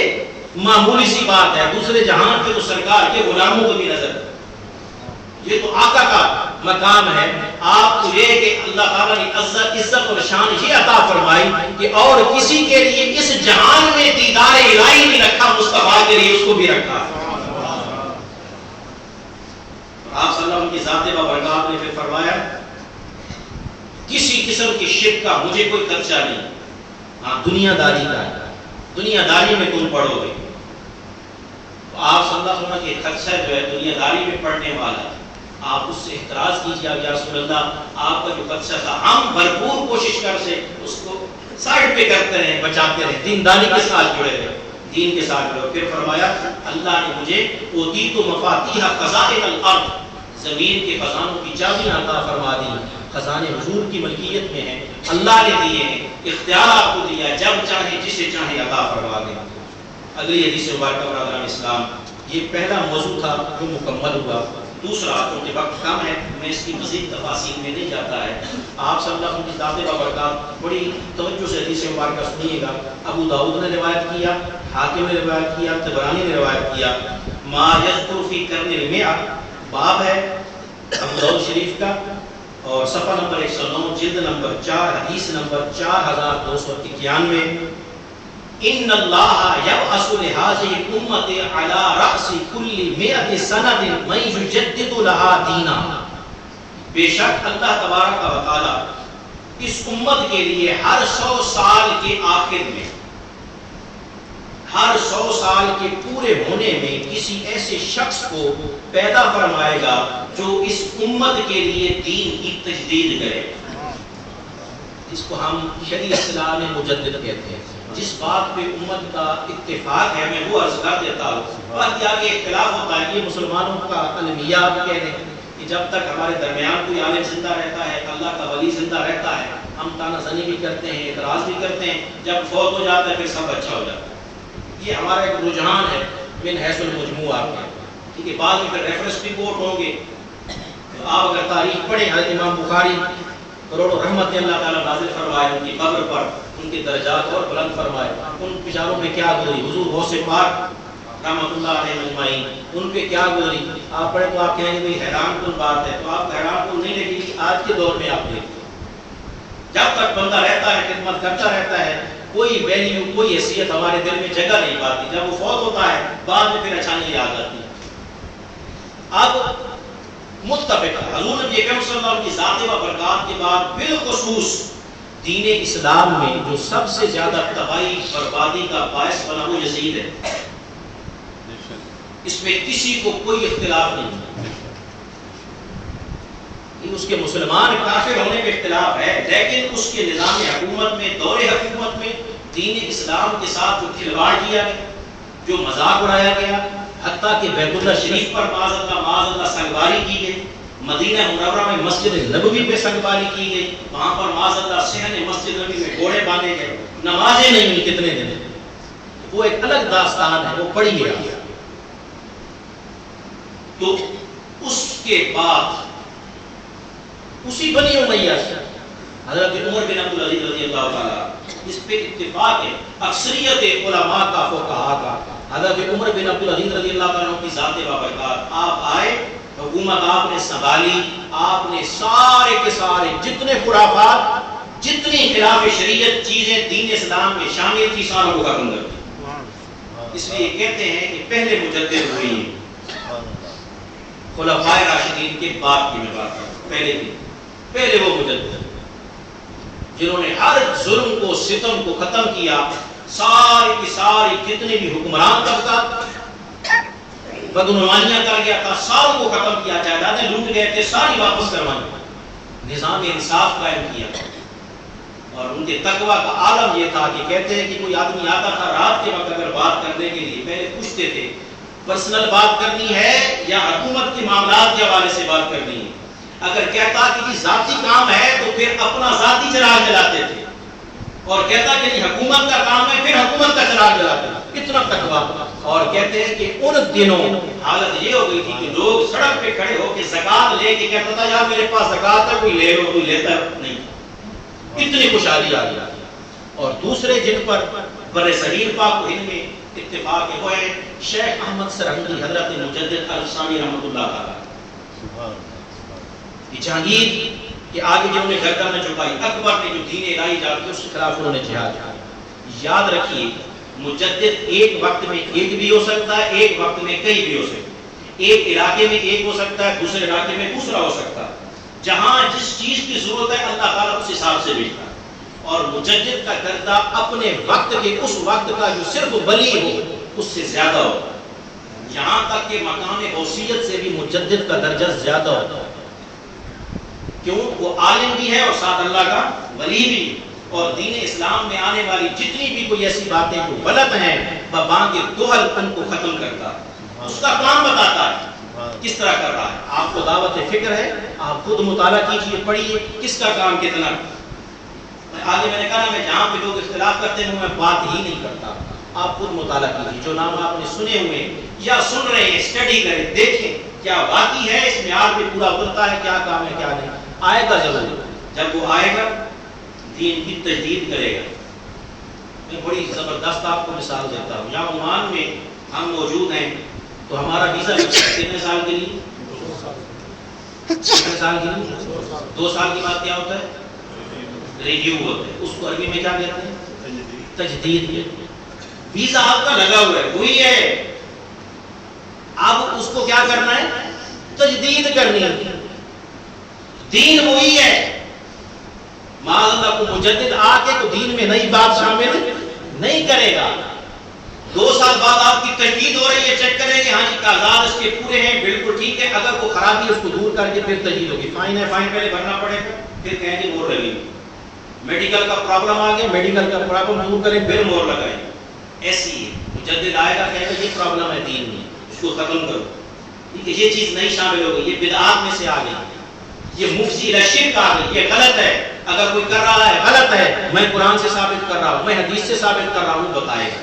معمولی سی بات ہے، دوسرے جہان پہ تو سرکار کے غلاموں کو بھی نظر، یہ تو آقا کا مقام ہے۔ آپ کو یہ کہ اللہ تعالیٰ نے عزت اور شان یہ عطا فرمائی کہ اور کسی کے لیے اس جہان میں دیدار الہی نہیں رکھا، مصطفیٰ کے لیے اس کو بھی رکھا۔ آپ صلی اللہ علیہ وسلم کی ذات بابرکات نے پھر فرمایا کسی قسم کی شرک کا مجھے کوئی خدشہ نہیں، ہاں دنیا داری کا ہے، دنیا داری میں تم پڑھو گے، تو آپ صلی اللہ علیہ وسلم کے خدشہ جو ہے دنیا داری میں پڑھنے والا ہے، آپ اس سے احتراز کیجیے، یا رسول اللہ آپ کا جو خدشہ تھا ہم بھرپور کوشش کر سے اس کو سائڈ پہ کرتے رہے، بچاتے رہے، دینداری کے ساتھ جڑے رہے، دین کے ساتھ جڑے۔ پھر فرمایا اللہ نے مجھے اوتیت مفاتیح خزائن الارض، زمین کے خزانوں کی چابیاں عطا فرما دی، خزانے حضور کی ملکیت میں ہیں، اللہ نے دیے ہیں، اختیار آپ کو دیا، جب چاہے جسے چاہے عطا فرما دیں۔ اگلی حدیث مبارکہ برادران اسلام، یہ پہلا موضوع تھا جو مکمل ہوا۔ دوسرا، کیونکہ وقت کم ہے میں اس کی مزید تفاصیل میں نہیں جاتا ہے، آپ صلی اللہ علیہ وسلم کی ذات بابرکات بڑی توجہ سے حدیث مبارکہ سنیے گا۔ ابو داؤد نے روایت کیا، حاکم نے روایت کیا، طبرانی نے روایت کیا، ما یذکر فی قرن المئہ، باب ہے ابو داؤد شریف کا، اور صفحہ نمبر 109، جلد نمبر 4، حدیث نمبر 4291، ان اللہ یبعث لہذه الامة علی رأس کل 100 سنۃ من یجدد لها دینا، بے شک اللہ تبارک و تعالی اس امت کے لیے ہر 100 سال کے آخر میں، ہر 100 سال کے پورے ہونے میں کسی ایسے شخص کو پیدا فرمائے گا جو اس امت کے لیے دین کی تجدید کرے، اس کو ہم شرعی اصطلاح میں مجدد کہتے ہیں۔ جس بات پہ امت کا اتفاق ہے میں وہ عرض کر دیتا ہوں، باقی آگے اختلاف ہوتا ہے، یہ مسلمانوں کا المیات کہہ رہے ہیں کہ جب تک ہمارے درمیان کوئی عالم زندہ رہتا ہے، اللہ کا ولی زندہ رہتا ہے، ہم تانا زنی بھی کرتے ہیں، اعتراض بھی کرتے ہیں، جب فوت ہو جاتا ہے پھر سب اچھا ہو جاتا ہے۔ یہ ہمارا ایک رجحان ہے من حیث المجموع، آپ کے ٹھیک ہے، بعد میں پھر ریفرنس بھی کوٹ ہوں گے، آپ اگر تاریخ پڑھیں حضرت امام بخاری کروڑوں رحمت اللہ تعالیٰ نازل فرمائے ان کی قبر پر، ان کے درجات اور بلند فرمائے، ان بیچاروں پہ کیا گزری، حضور غوث پاک رحمت اللہ علیہ مجمعین ان پہ کیا گزری. آپ پڑھیں تو آپ کہیں گے بھئی حیران کن بات ہے. تو آپ حیران کن نہیں لگے گی آج کے دور میں. آپ دیکھیں جب تک بندہ رہتا ہے خدمت کرتا رہتا ہے کوئی ویلیو کوئی حیثیت ہمارے دل میں جگہ نہیں پاتی. جب وہ فوت ہوتا ہے بعد میں پھر اچھائیاں یاد آتی ہیں. اب متفق حضور نبی اکرم صلی اللہ علیہ وسلم کی ذات و برکات کے بعد بالخصوص دین اسلام میں جو سب سے زیادہ تباہی بربادی کا باعث بنا وہ یزید ہے. اس میں کسی کو کوئی اختلاف نہیں. اس کے مسلمان کافر ہونے پہ اختلاف ہے، لیکن اس کے نظام حکومت میں دور حکومت میں دین اسلام کے ساتھ جو کھلواڑ کیا گیا، جو مذاق اڑایا گیا، حتیٰ کہ بیت اللہ شریف پر معاذ اللہ سنگباری کی گئی، مدینہ منورہ میں مسجد نبوی پہ سنگباری کی گئی، وہاں پر معاذ اللہ صحن مسجد نبوی میں گھوڑے باندھے گئے، نمازیں نہیں ہوئی کتنے دن. وہ ایک الگ داستان ہے، وہ پڑھی گیا. تو اس کے بعد اسی بنی امیہ سے حضرت عمر بن عبد العزیز رضی اللہ تعالیٰ، اس پہ اتفاق ہے اکثریت علماء کا فقہاء کا. حضرت عمر بن عبد العزیز رضی اللہ تعالیٰ کی ذات بابرکات، آپ آئے حکومت آپ نے سنبھالی، آپ نے سارے کے سارے جتنے خرافات جتنی خلاف شریعت چیزیں دین اسلام میں شامل تھی ساروں کو ختم کر دی. اس لیے کہتے ہیں کہ پہلے مجدد ہوئی ہیں خلفائے راشدین کے بعد کی میں بات کروں. پہلے وہ مجدد جنہوں نے ہر ظلم کو ستم کو ختم کیا، ساری کی ساری جتنے بھی حکمران طبقہ بدعنوانیاں کر گیا تھا ساروں کو ختم کیا، جائیدادیں لوٹ گئے تھے ساری واپس کروائیں، نظام انصاف قائم کیا. اور ان کے تقوی کا عالم یہ تھا کہ کہتے ہیں کہ کوئی آدمی آتا تھا رات کے وقت اگر بات کرنے کے لیے پہلے پوچھتے تھے پرسنل بات کرنی ہے یا حکومت کے معاملات کے حوالے سے بات کرنی ہے. اگر کہتا کہ یہ ذاتی کام ہے تو پھر اپنا ذاتی چراغ جلاتے تھے، اور کہتا کہ یہ حکومت کا کام ہے پھر حکومت کا چراغ جلاتے تھے. اتنا تقویٰ. اور کہتے ہیں کہ ان دنوں حالت یہ ہو گئی تھی کہ لوگ سڑک پہ کھڑے ہو کے زکات لے کے کہتا تھا یار میرے پاس زکات ہے کوئی لے لو، کوئی لیتا نہیں. اتنی خوشحالی آ گئی. اور دوسرے جن پر بر صغیر پاک و ہند میں اتفاق ہے وہ ہے شیخ احمد سرہنگی حضرت مجدد الثانی رحمۃ اللہ تعالیٰ. جہانگیر کے آگے جنہوں نے گردن میں جھکائی، اکبر نے جو دین الہی ایجاد کی اس کے خلاف انہوں نے جہاد کیا. یاد رکھیے مجدد ایک وقت میں ایک بھی ہو سکتا ہے، ایک وقت میں کئی بھی ہو سکتا ہے. ایک علاقے میں ایک ہو سکتا ہے، دوسرے علاقے میں دوسرا ہو سکتا ہے. جہاں جس چیز کی ضرورت ہے اللہ تعالیٰ اس حساب سے بھیجتا ہے. اور مجدد کا کردہ اپنے وقت کے اس وقت کا جو صرف ولی ہو اس سے زیادہ ہوتا ہے. یہاں تک کہ مقام غوثیت سے بھی مجدد کا درجہ زیادہ ہوتا ہے. کیوں؟ وہ عالم بھی ہے اور ساتھ اللہ کا ولی بھی. اور دین اسلام میں آنے والی جتنی بھی کوئی ایسی باتیں جو غلط ہیں بانگ دوہل ان کو ختم کرتا ہے، اس کا کام بتاتا ہے کس طرح کر رہا ہے. آپ کو دعوت فکر ہے، آپ خود مطالعہ کیجئے، پڑھیے کس کا کام کتنا. آگے میں نے کہا میں جہاں پہ لوگ اختلاف کرتے ہیں میں بات ہی نہیں کرتا. آپ خود مطالعہ کیجیے، جو نام آپ نے سنے ہوئے یا سن رہے ہیں اسٹڈی کریں، دیکھیں کیا واقعی ہے اس معیار پہ پورا اترتا ہے، کیا کام ہے کیا نہیں. آئے گا ضرور. جب وہ آئے گا دین کی تجدید کرے گا. میں بڑی زبردست آپ کو مثال دیتا ہوں. یہاں عمان میں ہم موجود ہیں تو ہمارا ویزا کتنے سال کے لیے؟ کتنے سال کے لیے؟ 2 سال کے بعد کیا ہوتا ہے؟ ریویو ہوتا ہے. اس کو عربی میں کیا کہتے ہیں؟ تجدید. ویزا آپ کا لگا ہوا ہے وہی ہے، اب اس کو کیا کرنا ہے؟ تجدید کرنی ہے. دین وہی ہے. معاذ اللہ کو مجدد آ کے تو دین میں نئی بات شامل نہیں کرے گا. 2 سال بعد آپ کی تجدید ہو رہی ہے، چیک کریں گے ہاں جی کاغذات اس کے پورے ہیں بالکل ٹھیک ہے. اگر وہ خرابی ہے اس کو دور کر کے پھر تجدید ہوگی. فائن ہے، فائن پہلے بھرنا پڑے گا، پھر کہیں گے مور لگی. میڈیکل کا پرابلم آ گیا، میڈیکل کا پرابلم دور کریں پھر مور لگائیں. ایسی ہے. مجدد آئے گا کہے گا یہ پرابلم ہے دین میں، اس کو ختم کرو. ٹھیک ہے، یہ چیز نہیں شامل ہوگی، یہ بدعات میں سے آ گئی، یہ مفضی الی شرک آ گئی، یہ غلط ہے. اگر کوئی کر رہا ہے غلط ہے، میں قرآن سے ثابت کر رہا ہوں، میں حدیث سے ثابت کر رہا ہوں، بتائے گا.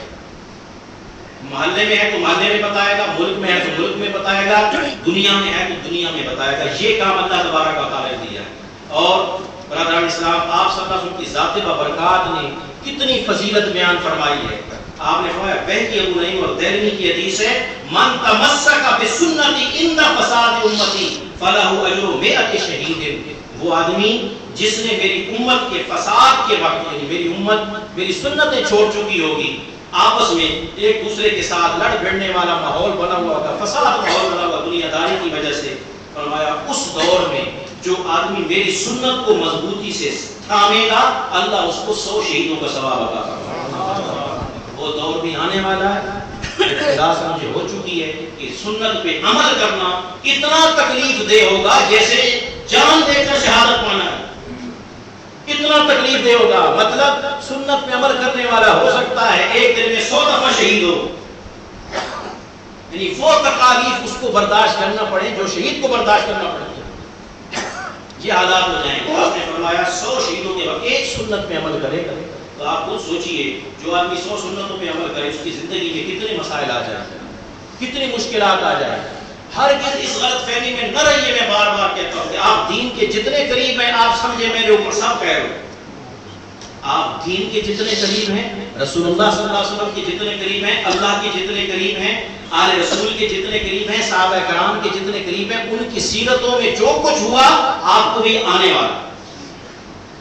محلے میں ہے تو محلے میں بتائے گا، ملک میں ہے تو ملک میں بتائے گا، دنیا میں ہے تو دنیا میں بتائے گا. یہ کام اللہ تبارک و تعالیٰ نے دیا ہے. اور برادران اسلام، آپ صلی اللہ علیہ وسلم کی ذات بابرکات نے کتنی فضیلت بیان فرمائی ہے. آپ نے فرمایا، بہتی ابو نعیم اور دہلوی کی حدیث ہے، من تمسک بسنتی عند فساد امتی فلہ اجر 100 شہید. وہ آدمی جس نے میری امت کے فساد کے وقت، یعنی میری امت میری سنتیں چھوڑ چکی ہوگی، آپس میں ایک دوسرے کے ساتھ لڑ بھڑنے والا ماحول بنا ہوا ہوگا، فساد ماحول بنا ہوا دنیا داری کی وجہ سے، فرمایا اس دور میں جو آدمی میری سنت کو مضبوطی سے تھامے گا، اللہ اس کو 100 شہیدوں کا ثواب عطا فرمائے. وہ دور بھی آنے والا ہے. احساس مجھے ہو چکی ہے کہ سنت پہ عمل کرنا اتنا تکلیف دہ ہوگا جیسے جان دے کر شہادت پانا ہے. اتنا تکلیف دہ ہوگا، مطلب سنت پہ عمل کرنے والا ہو سکتا ہے ایک دن میں 100 دفعہ شہید ہو، یعنی وہ تکالیف اس کو برداشت کرنا پڑے جو شہید کو برداشت کرنا پڑے. یہ حالات ہو جائیں گے. آپ نے فرمایا 100 شہیدوں کے وقت ایک سنت پہ عمل کرے. تو آپ خود سوچئے، جو آدمی 100 سنتوں پہ عمل کرے، اس کی زندگی میں کتنے مسائل آ جائیں، کتنی مشکلات آ جائیں. ہرگز اس غلط فہمی میں نہ رہیے. میں بار بار کہتا ہوں کہ آپ دین کے جتنے قریب ہیں، آپ سمجھے میرے اوپر سب خیر ہو. آپ دین کے جتنے قریب ہیں، رسول اللہ صلی اللہ علیہ وسلم کے جتنے قریب ہیں، اللہ کے جتنے قریب ہیں، آل رسول کے جتنے قریب ہیں، صحابہ کرام کے جتنے قریب ہیں، ان کی سیرتوں میں جو کچھ ہوا آپ کو بھی آنے والا،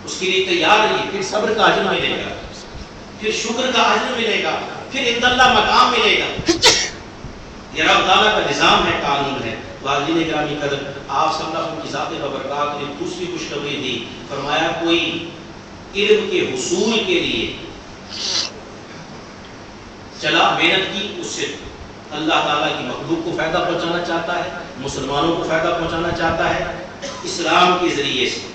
اس کے لیے تیار رہیے. پھر صبر کا اجر ملے گا، پھر شکر کا اجر ملے گا، پھر عند اللہ مقام ملے گا. یہ رب تعالیٰ کا نظام ہے، قانون ہے. والدین گرامی قدر، آپ صلی اللہ علیہ وسلم کی ذات بابرکات نے دوسری خوشخبری دی. فرمایا، کوئی علم کے حصول کے لیے چلا، محنت کی، اس سے اللہ تعالیٰ کی مخلوق کو فائدہ پہنچانا چاہتا ہے، مسلمانوں کو فائدہ پہنچانا چاہتا ہے اسلام کے ذریعے سے،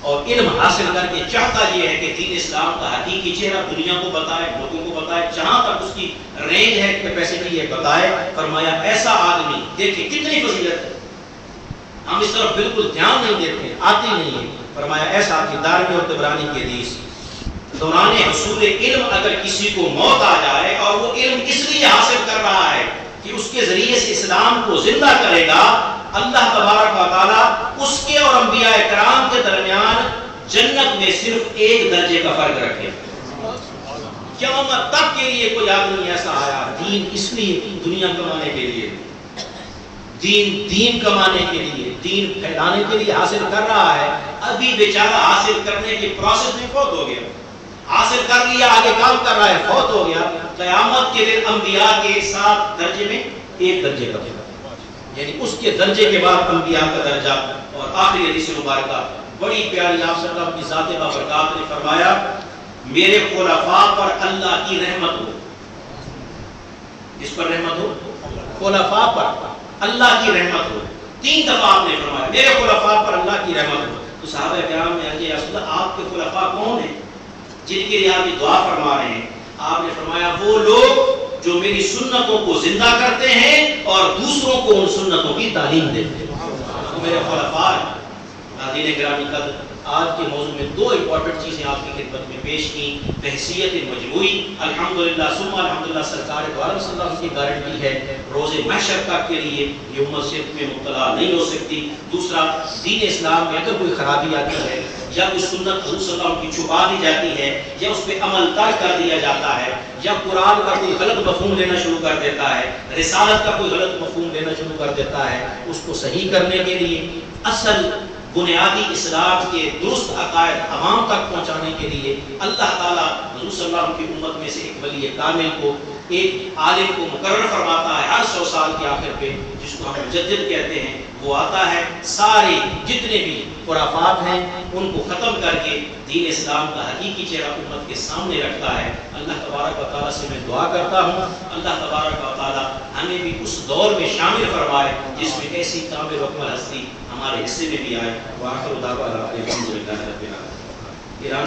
اور علم حاصل کر کے چاہتا یہ ہے کہ دین اسلام کا حقیقی چہرہ دنیا کو بتائے، لوگوں کو بتائے، جہاں تک اس کی رینج ہے کیپیسٹی ہے بتائے. فرمایا ایسا آدمی، دیکھیں کتنی فضیلت ہے، ہم اس طرف بالکل دھیان نہیں دیتے، آتی نہیں ہے. فرمایا ایسا آدمی، دارمی اور طبرانی کی حدیث، دوران حصول علم اگر کسی کو موت آ جائے اور وہ علم اس لیے حاصل کر رہا ہے کہ اس کے ذریعے سے اسلام کو زندہ کرے گا، اللہ تبارک و تعالیٰ اس کے اور انبیاء کرام کے درمیان جنت میں صرف 1 درجے کا فرق رکھے. قیامت تک کے لیے کوئی آدمی ایسا آیا دین اس لیے دنیا کمانے کے لیے، دین کمانے کے لیے، دین پھیلانے کے لیے حاصل کر رہا ہے، ابھی بیچارہ حاصل کرنے کے پروسیس میں فوت ہو گیا، حاصل کر لیا، آگے کام کر رہا ہے، فوت ہو گیا. قیامت کے دن انبیاء کے 7 درجے میں 1 درجے کا فرق، یعنی اس کے درجے کے بعد انبیاء کا درجہ. اور آخری حدیث مبارکہ بڑی پیاری، آپ صلی اللہ علیہ وسلم کی ذات بابرکات نے فرمایا، میرے خلفاء پر اللہ کی رحمت ہو. اس پر رحمت ہو، خلفاء پر اللہ کی رحمت ہو. 3 دفعہ آپ نے فرمایا میرے خلفاء پر اللہ کی رحمت ہو. تو صحابہ کرام نے کہا، یا رسول اللہ، آپ کے خلفاء کون ہیں جن کے لیے آپ یہ دعا فرما رہے ہیں؟ آپ نے فرمایا، وہ لوگ جو میری سنتوں کو زندہ کرتے ہیں اور دوسروں کو ان سنتوں کی تعلیم دیتے ہیں، وہ میرے خلفاء ہیں. ناظرین گرامی قدر، آج کے موضوع میں 2 امپورٹنٹ چیزیں آپ کی خدمت میں پیش کی. بحثیت مجموعی الحمدللہ ثم الحمدللہ سرکار دو عالم صلی اللہ علیہ وسلم کی گارنٹی ہے، روز محشر تک کے لیے یہ امت شرک میں مبتلا نہیں ہو سکتی. دوسرا، دین اسلام میں اگر کوئی خرابی آتی ہے یا کوئی سنت حضور صلی اللہ علیہ وسلم کی چھپا دی جاتی ہے یا اس پہ عمل ترک کر دیا جاتا ہے یا قرآن کا کوئی غلط مفہوم لینا شروع کر دیتا ہے، رسالت کا کوئی غلط مفہوم لینا شروع کر دیتا ہے، اس کو صحیح کرنے کے لیے، اصل بنیادی اسلام کے درست عقائد عوام تک پہنچانے کے لیے اللہ تعالیٰ حضور صلی اللہ علیہ وسلم کی امت میں سے ایک ولی کامل کو، ایک عالم کو مقرر فرماتا ہے ہر 100 سال کے آخر پہ، جس کو ہم مجدد کہتے ہیں. وہ آتا ہے، سارے جتنے بھی خرافات ہیں ان کو ختم کر کے دین اسلام کا حقیقی چہرہ امت کے سامنے رکھتا ہے. اللہ تبارک و تعالیٰ سے میں دعا کرتا ہوں، اللہ تبارک و تعالیٰ ہمیں بھی اس دور میں شامل فرمائے جس میں ایسی کامل و اکمل ہستی ہمارے حصے میں بھی آئے. وآخر دعوانا الحمدللہ رب العالمین.